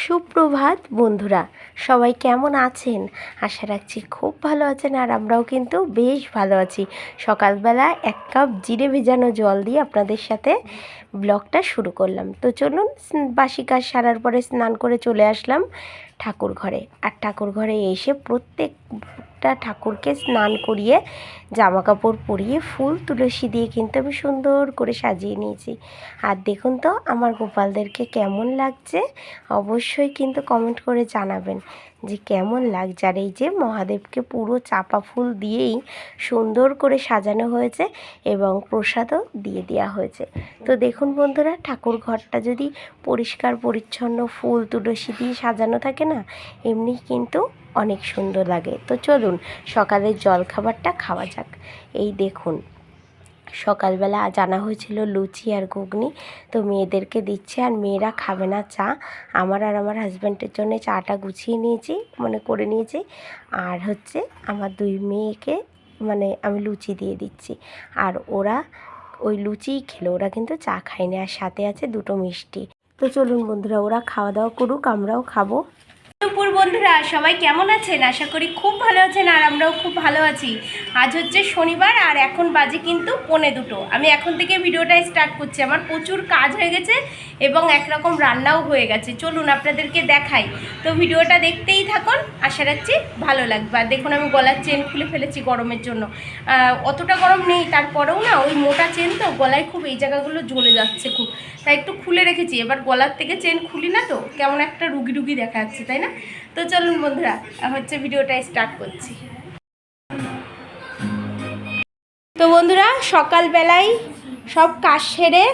সুপ্রভাত বন্ধুরা, সবাই কেমন আছেন? আশা রাখছি খুব ভালো আছেন, আর আমরাও কিন্তু বেশ ভালো আছি। সকালবেলা 1 কাপ জিরে ভেজানো জল দিয়ে আপনাদের সাথে ব্লগটা শুরু করলাম। তো চলুন, বাসি কাজ সারার পরে স্নান করে চলে আসলাম ঠাকুর ঘরে। আর ঠাকুর ঘরে এসে প্রত্যেকটা ঠাকুরকে স্নান করিয়ে জামা কাপড় পরিয়ে ফুল তুলসী দিয়ে কিন্তু আমি সুন্দর করে সাজিয়ে নিয়েছি। আর দেখুন তো আমার গোপালদেরকে কেমন লাগছে, অবশ্যই কিন্তু কমেন্ট করে জানাবেন যে কেমন লাগছে। আর এই যে মহাদেবকে পুরো চাপা ফুল দিয়েই সুন্দর করে সাজানো হয়েছে এবং প্রসাদও দিয়ে দেওয়া হয়েছে। তো দেখুন বন্ধুরা, ঠাকুর ঘরটা যদি পরিষ্কার পরিচ্ছন্ন ফুল তুলসী দিয়ে সাজানো থাকে না, এমনি কিন্তু অনেক সুন্দর লাগে। তো চলুন সকালের জলখাবারটা খাওয়া যাক। এই দেখুন, সকালবেলা জানা হয়েছিল লুচি আর ঘুগনি, তো মেয়েদেরকে দিচ্ছে। আর মেয়েরা খাবে না চা, আমার আর আমার হাজব্যান্ডের জন্য চাটা গুছিয়ে নিয়েছি, করে নিয়েছি। আর হচ্ছে আমার 2 মেয়েকে আমি লুচি দিয়ে দিচ্ছি, আর ওরা ওই লুচিই খেলো, ওরা কিন্তু চা খায়নি। আর সাথে আছে 2টো মিষ্টি। তো চলুন বন্ধুরা, ওরা খাওয়া দাওয়া করুক, আমরাও খাবো। দুপুর বন্ধুরা, সবাই কেমন আছেন? আশা করি খুব ভালো আছেন, আর আমরাও খুব ভালো আছি। আজ হচ্ছে শনিবার, আর এখন বাজে কিন্তু 1:45। আমি এখন থেকে ভিডিওটা স্টার্ট করছি। আমার প্রচুর কাজ হয়ে গেছে এবং একরকম রান্নাও হয়ে গেছে। চলুন আপনাদেরকে দেখাই। তো ভিডিওটা দেখতেই থাকুন, আশা রাখছি ভালো লাগবে। আর দেখুন, আমি গলার চেন খুলে ফেলেছি গরমের জন্য। অতটা গরম নেই, তারপরেও না ওই মোটা চেন তো গলায় খুব এই জায়গাগুলো জ্বলে যাচ্ছে খুব, তাই একটু খুলে রেখেছি। এবার গলার থেকে চেন খুলি না তো কেমন একটা রুগী রুগী দেখা যাচ্ছে, তাই না? তো চলুন বন্ধুরা, ভিডিওটা স্টার্ট করছি। তো বন্ধুরা, সকালবেলায় সব কাজ সেরে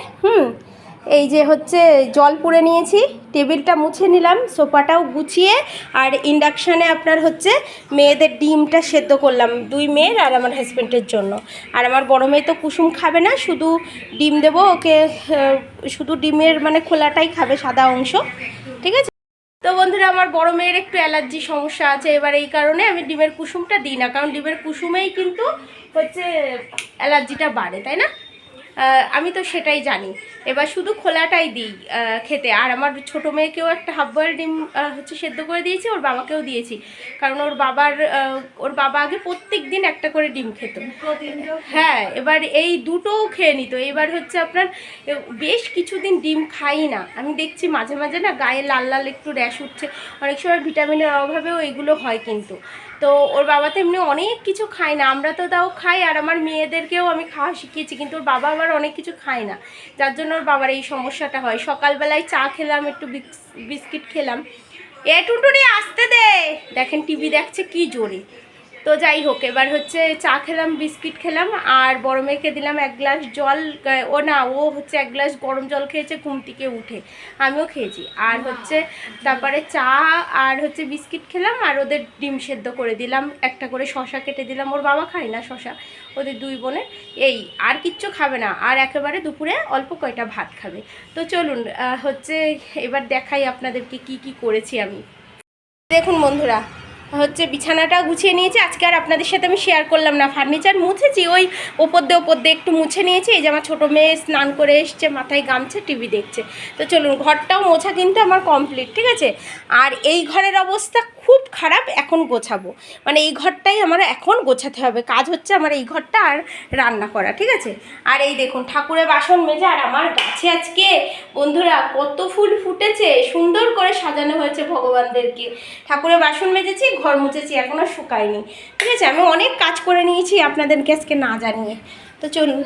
এই যে জল পুড়ে নিয়েছি, টেবিলটা মুছে নিলাম, সোফাটাও গুছিয়ে, আর ইন্ডাকশানে আপনার মেয়েদের ডিমটা সেদ্ধ করলাম, 2 মেয়ের আর আমার হাজব্যান্ডের জন্য। আর আমার বড় মেয়ে তো কুসুম খাবে না, শুধু ডিম দেবো ওকে, শুধু ডিমের খোলাটাই খাবে, সাদা অংশ, ঠিক আছে? তো বন্ধুরা, আমার বড় মেয়ের একটু অ্যালার্জি সমস্যা আছে, এবার এই কারণে আমি ডিমের কুসুমটা দিই না, কারণ ডিমের কুসুমেই কিন্তু অ্যালার্জিটা বাড়ে, তাই না? আমি তো সেটাই জানি। এবার শুধু খোলাটাই দিই খেতে। আর আমার ছোটো মেয়েকেও একটা হাফ বয়েল ডিম সেদ্ধ করে দিয়েছি, ওর বাবাকেও দিয়েছি, কারণ ওর বাবা আগে প্রত্যেক দিন একটা করে ডিম খেত। হ্যাঁ, এবার এই দুটোও খেয়ে নিত। এবার আপনার বেশ কিছুদিন ডিম খাই না, আমি দেখছি মাঝে মাঝে না গায়ে লাল লাল একটু র্যাশ উঠছে, অনেক সময় ভিটামিনের অভাবেও এগুলো হয় কিন্তু। তো ওর বাবা তো এমনি অনেক কিছু খায় না, আমরা তো তাও খাই, আর আমার মেয়েদেরকেও আমি খাওয়া শিখিয়েছি, কিন্তু ওর বাবা আবার অনেক কিছু খায় না, যার জন্য ওর বাবার এই সমস্যাটা হয়। সকালবেলায় চা খেলাম, একটু বিস্কিট খেলাম। টুনটুনি আসতে দে, দেখেন টিভি দেখছে কি জোরে। তো যাই হোক, এবার চা খেলাম, বিস্কিট খেলাম, আর বড় মেয়েকে দিলাম 1 গ্লাস জল। ও 1 গ্লাস গরম জল খেয়েছে ঘুম থেকে উঠে, আমিও খেয়েছি। আর তারপরে চা আর বিস্কিট খেলাম, আর ওদের ডিম সেদ্ধ করে দিলাম, একটা করে শশা কেটে দিলাম, ওর বাবা খায় না শশা, ওদের 2 বোনের। এই আর কিচ্ছু খাবে না, আর একেবারে দুপুরে অল্প কয়টা ভাত খাবে। তো চলুন এবার দেখাই আপনাদেরকে কি কি করেছি আমি। দেখুন বন্ধুরা, বিছানাটা গুছিয়ে নিয়েছি। আজকে আর আপনাদের সাথে আমি শেয়ার করলাম না, ফার্নিচার মুছেছি, ওই ওপর দিয়ে একটু মুছে নিয়েছি। এই যে আমার ছোটো মেয়ে স্নান করে এসছে, মাথায় গামছে, টিভি দেখছে। তো চলুন, ঘরটাও মোছা কিন্তু আমার কমপ্লিট, ঠিক আছে? আর এই ঘরের অবস্থা খুব খারাপ, এখন গোছাবো, এই ঘরটাই আমার এখন গোছাতে হবে। কাজ আমার এই ঘরটা আর রান্না করা, ঠিক আছে? আর এই দেখুন ঠাকুরের বাসন মেজে, আর আমার গাছে আজকে বন্ধুরা কত ফুল ফুটেছে, সুন্দর করে সাজানো হয়েছে ভগবানদেরকে। ঠাকুরের বাসন মেজেছি, ঘর মুছেছি, এখনও শুকায়নি, ঠিক আছে? আমি অনেক কাজ করে নিয়েছি আপনাদেরকে আজকে না জানিয়ে। তো চলুন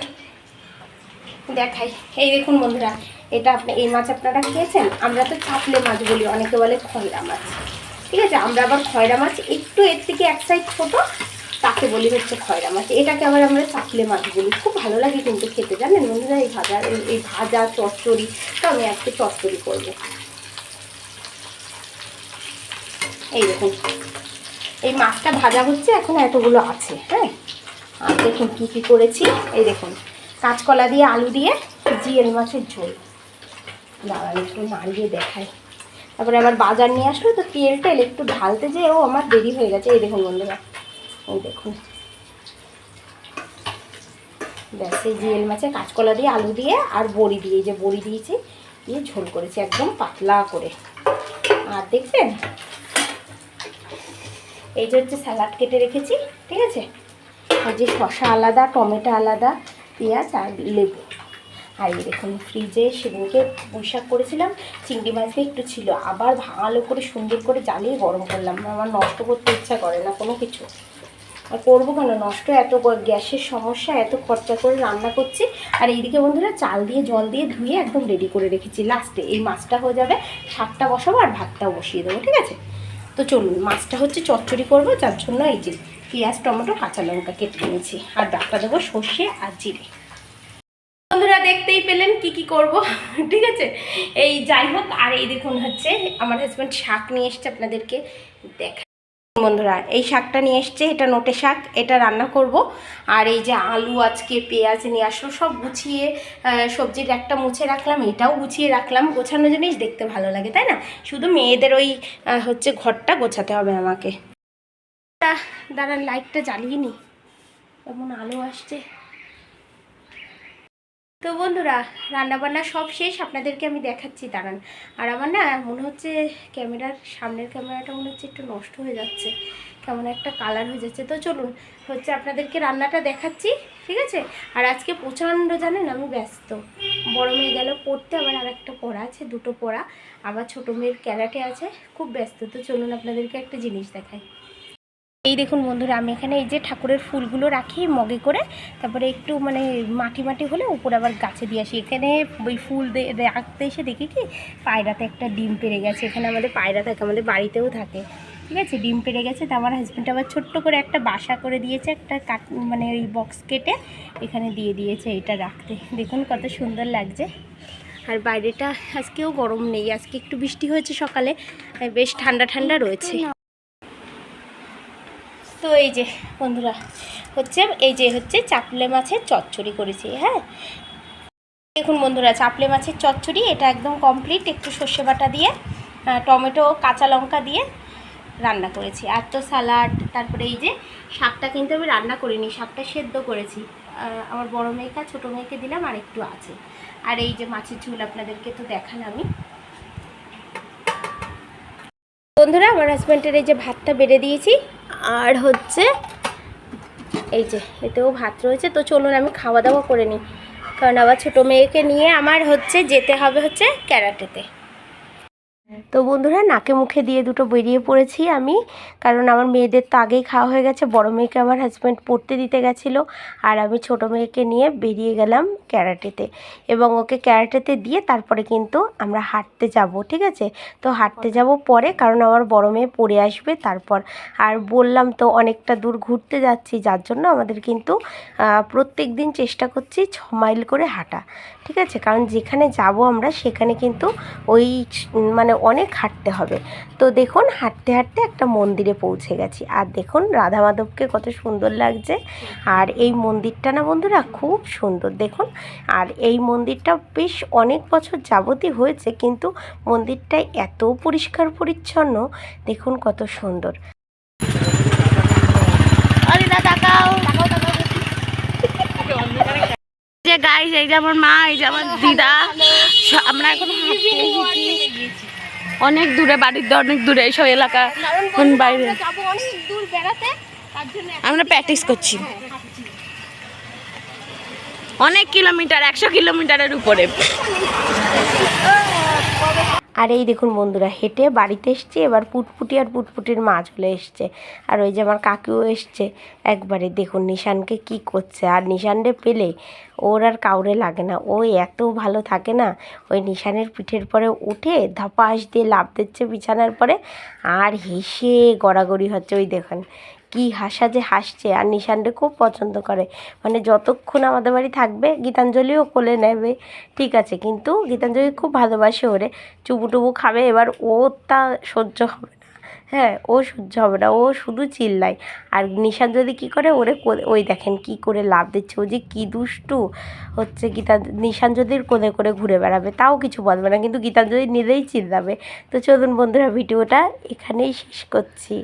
দেখাই। এই দেখুন বন্ধুরা, এটা এই মাছ আপনারা খেয়েছেন? আমরা তো চাপলে মাছ বলি, অনেকে বলে খয়রা মাছ, ঠিক আছে? আমরা আবার খয়রা মাছ, একটু এর থেকে এক সাইড ছোটো, তাকে বলি খয়রা মাছ। এটাকে আবার আমরা চাপলে মাছ বলি। খুব ভালো লাগে কিন্তু খেতে, জানেন বন্ধুরা? এই ভাজা চচ্চড়ি, তো আমি আজকে চচ্চড়ি করবো। এই দেখুন, এই মাছটা ভাজা হচ্ছে, এখন এতগুলো আছে। হ্যাঁ, আর দেখুন কী কী করেছি। এই দেখুন, কাঁচকলা দিয়ে আলু দিয়ে জিয়েল মাছের ঝোল, দাঁড়ান একটু নাড়িয়ে দেখাই। তারপরে আবার বাজার নিয়ে আসলো, তো তেল একটু ঢালতে যেয়েও আমার দেরি হয়ে গেছে। এই দেখুন বন্ধুরা, এই দেখুন, ব্যাস এই জিয়েল মাছে কাঁচকলা দিয়ে আলু দিয়ে আর বড়ি দিয়ে, যে বড়ি দিয়েছি, দিয়ে ঝোল করেছি একদম পাতলা করে। আর দেখবেন এই যে হচ্ছে স্যালাড কেটে রেখেছি, ঠিক আছে। আর যে শসা আলাদা, টমেটো আলাদা, পেঁয়াজ আর লেবু। আর এই দেখুন ফ্রিজে সেদিনকে পুঁইশাক করেছিলাম, চিংড়ি মাছ দিয়ে একটু ছিল, আবার ভালো করে সুন্দর করে জ্বালিয়ে গরম করলাম। আমার নষ্ট করতে ইচ্ছা করে না কোনো কিছু, আর করবো কেন নষ্ট, এত গ্যাসের সমস্যা, এত খরচা করে রান্না করছি। আর এইদিকে বন্ধুরা চাল দিয়ে জল দিয়ে ধুয়ে একদম রেডি করে রেখেছি, লাস্টে এই মাছটা হয়ে যাবে, শাকটা বসাবো আর ভাতটাও বসিয়ে দেবো, ঠিক আছে। তো চলুন, মাছটা হচ্ছে চচ্চড়ি করবো, যার জন্য এই যে পেঁয়াজ, টমেটো, কাঁচা লঙ্কা কেটে নিয়েছি, আর ডাকটা দেবো সর্ষে আর জিরে। বন্ধুরা দেখতেই পেলেন কি কি করব, ঠিক আছে। এই যাই হোক, আর এই দেখুন হচ্ছে আমার হাজব্যান্ড শাক নিয়ে এসছে, আপনাদেরকে দেখা। বন্ধুরা এই শাকটা নিয়ে এসছে, এটা নোটে শাক, এটা রান্না করব। আর এই যে আলু, আজকে পেঁয়াজ নিয়ে আসলো, সব গুছিয়ে সবজির একটা মুছে রাখলাম, এটাও গুছিয়ে রাখলাম। গোছানো জিনিস দেখতে ভালো লাগে, তাই না? শুধু মেয়েদের ওই হচ্ছে ঘরটা গোছাতে হবে আমাকে। দাঁড়ান লাইটটা জ্বালিয়ে নি, এমন আলো আসছে। তো বন্ধুরা রান্নাবান্না সব শেষ, আপনাদেরকে আমি দেখাচ্ছি, দাঁড়ান। আর আমার না মনে হচ্ছে ক্যামেরার সামনের ক্যামেরাটা মনে হচ্ছে একটু নষ্ট হয়ে যাচ্ছে, কেমন একটা কালার হয়ে যাচ্ছে। তো চলুন হচ্ছে আপনাদেরকে রান্নাটা দেখাচ্ছি, ঠিক আছে। আর আজকে প্রচণ্ড জানেন আমি ব্যস্ত, বড় মেয়ে গেল পড়তে, আবার আর একটা পড়া আছে, দুটো পড়া, আবার ছোটো মেয়ের ক্যারাটে আছে, খুব ব্যস্ত। তো চলুন আপনাদেরকে একটা জিনিস দেখাই। এই দেখুন বন্ধুরা, আমি এখানে এই যে ঠাকুরের ফুলগুলো রাখি মগে করে, তারপরে একটু মানে মাটি মাটি হলে উপরে আবার গাছে দিয়ে আসি। এখানে ওই ফুল রাখতে এসে দেখি কি পায়রাতে একটা ডিম পেড়ে গেছে, এখানে আমাদের পায়রা থাকে, আমাদের বাড়িতেও থাকে, ঠিক আছে। ডিম পেড়ে গেছে, তো আমার হাজব্যান্ড আবার ছোট্ট করে একটা বাসা করে দিয়েছে, একটা মানে ওই বক্স কেটে এখানে দিয়ে দিয়েছে এটা রাখতে। দেখুন কত সুন্দর লাগছে। আর বাইরেটা আজকেও গরম নেই, আজকে একটু বৃষ্টি হয়েছে সকালে, বেশ ঠান্ডা ঠান্ডা রয়েছে। তো এই যে বন্ধুরা হচ্ছে এই যে হচ্ছে চাপলে মাছের চচ্চড়ি করেছি, হ্যাঁ। দেখুন বন্ধুরা চাপলে মাছের চচ্চড়ি, এটা একদম কমপ্লিট, একটু সর্ষে বাটা দিয়ে, টমেটো, কাঁচা লঙ্কা দিয়ে রান্না করেছি। আর তো স্যালাড, তারপরে এই যে শাকটা কিন্তু আমি রান্না করিনি, শাকটা সেদ্ধ করেছি, আমার বড় মেয়েকে আর ছোটো মেয়েকে দিলাম, আর একটু আছে। আর এই যে মাছের ঝোল আপনাদেরকে তো দেখালাম আমি। বন্ধুরা আমার হাজব্যান্ডের এই যে ভাতটা বেড়ে দিয়েছি, আর হচ্ছে এই যে এতেও ভাত রয়েছে। তো চলুন আমি খাওয়া দাওয়া করে নিই, কারণ আবার ছোটো মেয়েকে নিয়ে আমার হচ্ছে যেতে হবে হচ্ছে ক্যারাটেতে। তো বন্ধুরা নাকে মুখে দিয়ে দুটো বেরিয়ে পড়েছি আমি, কারণ আমার মেয়েদের তো আগেই খাওয়া হয়ে গেছে। বড় মেয়েকে আমার হাজব্যান্ড পড়তে দিতে গেছিলো, আর আমি ছোট মেয়েকে নিয়ে বেরিয়ে গেলাম ক্যারাটেতে, এবং ওকে ক্যারাটেতে দিয়ে তারপরে কিন্তু আমরা হাঁটতে যাব, ঠিক আছে। তো হাঁটতে যাব পরে, কারণ আমার বড় মেয়ে পড়ে আসবে তারপর। আর বললাম তো অনেকটা দূর ঘুরতে যাচ্ছি, যার জন্য আমাদের কিন্তু প্রত্যেক দিন চেষ্টা করছি 6 মাইল করে হাঁটা, ঠিক আছে। কারণ যেখানে যাব আমরা সেখানে কিন্তু ওই মানে অনেক হাঁটতে হবে। তো দেখুন হাঁটতে হাঁটতে একটা মন্দিরে পৌঁছে গেছি, আর দেখুন রাধা মাধবকে কত সুন্দর লাগছে। আর এই মন্দিরটা না বন্ধুরা খুব সুন্দর, দেখুন। আর এই মন্দিরটা বেশ অনেক বছর যাবতই হয়েছে, কিন্তু মন্দিরটা এত পরিষ্কার পরিচ্ছন্ন, দেখুন কত সুন্দর। যে গাইস, এই যে আমার মা, এই যে আমার দিদা, আমরা এখন অনেক দূরে, বাড়ির অনেক দূরে, এইসব এলাকা বাইরে আমরা প্র্যাকটিস করছি। অনেক কিলোমিটার, 100 কিলোমিটারের উপরে। আর এই দেখুন বন্ধুরা হেঁটে বাড়িতে এসছি, এবার পুটপুটি আর পুটপুটির মা চলে এসছে, আর ওই যে আমার কাকিও এসছে একবারে। দেখুন নিশানকে কি করছে, আর নিশানরে পেলে ওর আর কাউরে লাগে না, ও এত ভালো থাকে না, ওই নিশানের পিঠের পরে উঠে ধাপাস দিয়ে লাফ দিচ্ছে বিছানার পরে, আর হেসে গড়াগড়ি হচ্ছে। ওই দেখুন কি হাসা যে হাসছে। আর নিশানরে খুব পছন্দ করে, মানে যতক্ষণ আমাদের বাড়ি থাকবে গীতাঞ্জলিও কোলে নেবে, ঠিক আছে। কিন্তু গীতাঞ্জলি খুব ভালোবাসে ওরে, চুবুটুবু খাবে, এবার ও তা সহ্য হবে না, হ্যাঁ ও সহ্য হবে না, ও শুধু চিল্লায়। আর নিশান যদি কী করে ওরে, ওই দেখেন কি করে লাভ দিচ্ছে, ও যে কী দুষ্টু হচ্ছে। নিশাঞ্জলির কোলে করে ঘুরে বেড়াবে, তাও কিছু বলবে না, কিন্তু গীতাঞ্জলি নিজেই চিল্লাবে। তো চলুন বন্ধুরা ভিডিওটা এখানেই শেষ করছি।